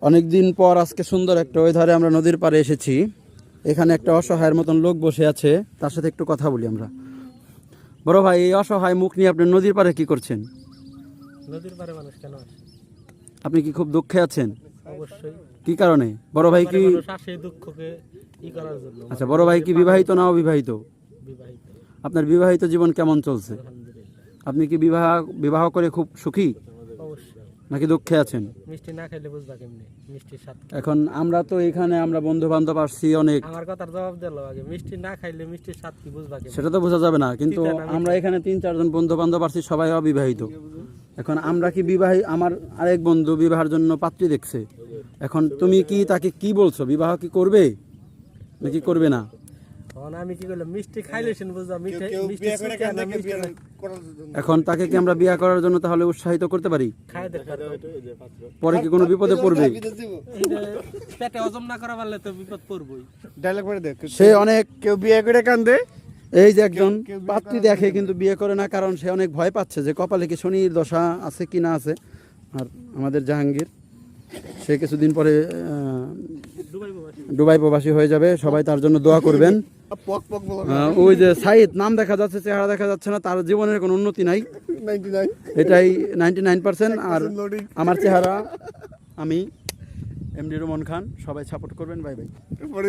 অনেকদিন পর আজকে সুন্দর একটা ওয়েদারে আমরা নদীর পাড়ে এসেছি। এখানে একটা অসহায়ের মতন লোক বসে আছে, তার সাথে একটু কথা বলি আমরা। বড় ভাই, এই অসহায় মুখ নিয়ে আপনি নদীর পাড়ে কি করছেন? নদীর পাড়ে মানুষ কেন আসে? আপনি কি খুব দুঃখে আছেন? অবশ্যই। কি কারণে? বড় ভাই কি মানুষ আসে দুঃখকে ই করার জন্য। আচ্ছা, বড় ভাই কি বিবাহিত না অবিবাহিত? বিবাহিত। আপনার বিবাহিত জীবন কেমন চলছে? আলহামদুলিল্লাহ। আপনি কি বিবাহ করে খুব সুখী অবশ্যই। নাকি দুঃখে আছেন? মিষ্টি না খাইলে বুঝবা কেমনে মিষ্টির স্বাদ? এখন আমরা তো এখানে আমরা বন্ধু বান্ধব আসছি অনেক, আমার কথার জবাব দিল আগে, মিষ্টি না খাইলে মিষ্টির স্বাদ কি বুঝবা কেমনে? সেটা তো বোঝা যাবে না, কিন্তু আমরা এখানে 3-4 জন বন্ধু বান্ধব আসছি, সবাই অবিবাহিত। এখন আমরা কি আমার আরেক বন্ধু বিবাহের জন্য পাত্রী দেখছে। এখন তুমি কি তাকে কি বলছো, বিবাহ কি করবে নাকি করবে না? তখন আমি কি করলাম, মিষ্টি খাইলে শুন বুঝবা মিষ্টি এখন তাকে কি আমরা বিয়ে করার জন্য তাহলে উৎসাহিত করতে পারি? খাই দেখতে পরে কি কোনো বিপদে পড়বে? পেটে হজম না করা পারলে তো বিপদ পড়বই। ডায়লগ করে দেখ, সে অনেক কেউ বিয়ে করে কান্দে, এই যে একজন পাত্রী দেখে কিন্তু বিয়ে করে না, কারণ সে অনেক ভয় পাচ্ছে যে কপালে কি শনির দশা আছে কি না আছে। আর আমাদের জাহাঙ্গীর, সে কিছুদিন পরে দুবাই প্রবাসী হয়ে যাবে, সবাই তার জন্য দোয়া করবেন। পক পক বলো। ওই যে সাইদ নাম দেখা যাচ্ছে, চেহারা দেখা যাচ্ছে না, তার জীবনের কোনো উন্নতি নাই, 99 এটাই 99%। আর লোডিং। আমার চেহারা, আমি এমডি রুমন খান, সবাই সাপোর্ট করবেন। Bye bye. পরে